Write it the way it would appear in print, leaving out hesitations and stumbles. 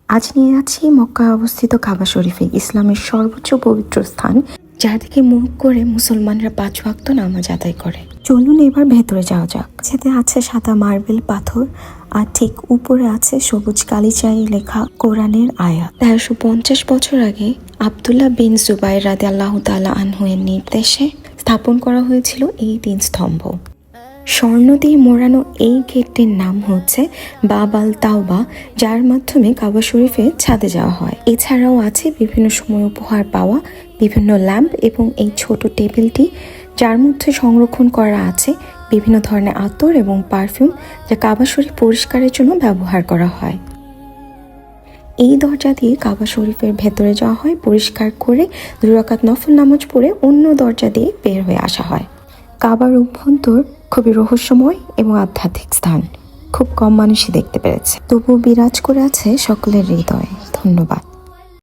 আজ নিয়ে আছি মক্কায় অবস্থিত কাবা শরীফে, ইসলামের সর্বোচ্চ পবিত্র স্থান, যার দিকে মুখ করে মুসলমানরা 5 ওয়াক্ত নামাজ আদায় করে। চলুন এবার ভেতরে যাওয়া যাক। সেতে আছে সাদা মার্বেল পাথর, আর ঠিক উপরে আছে সবুজ কালিচায়ে লেখা কোরআনের আয়াত। 1350 বছর আগে আব্দুল্লাহ বিন জুবাইর রাদিয়াল্লাহু তাআলা আনহু এর নির্দেশে স্থাপন করা হয়েছিল এই 3 স্তম্ভ। স্বর্ণ দিয়ে মোড়ানো এই গেটটির নাম হচ্ছে বাব আল তাওবা, যার মাধ্যমে কাবা শরীফে ছাদে যাওয়া হয়। এছাড়াও আছে বিভিন্ন সময় উপহার পাওয়া বিভিন্ন ল্যাম্প এবং এই ছোট টেবিলটি, যার মধ্যে সংরক্ষণ করা আছে বিভিন্ন ধরনের আতর এবং পারফিউম, যা কাবা শরীফ পরিষ্কারের জন্য ব্যবহার করা হয়। এই দরজা দিয়ে কাবা শরীফের ভেতরে যাওয়া হয়, পরিষ্কার করে 2 রাকাত নফল নামাজ পড়ে অন্য দরজা দিয়ে বের হয়ে আসা হয়। কাবার অভ্যন্তর খুবই রহস্যময় এবং আধ্যাত্মিক স্থান, খুব কম মানুষই দেখতে পেরেছে, তবুও বিরাজ করে আছে সকলের হৃদয়ে। ধন্যবাদ।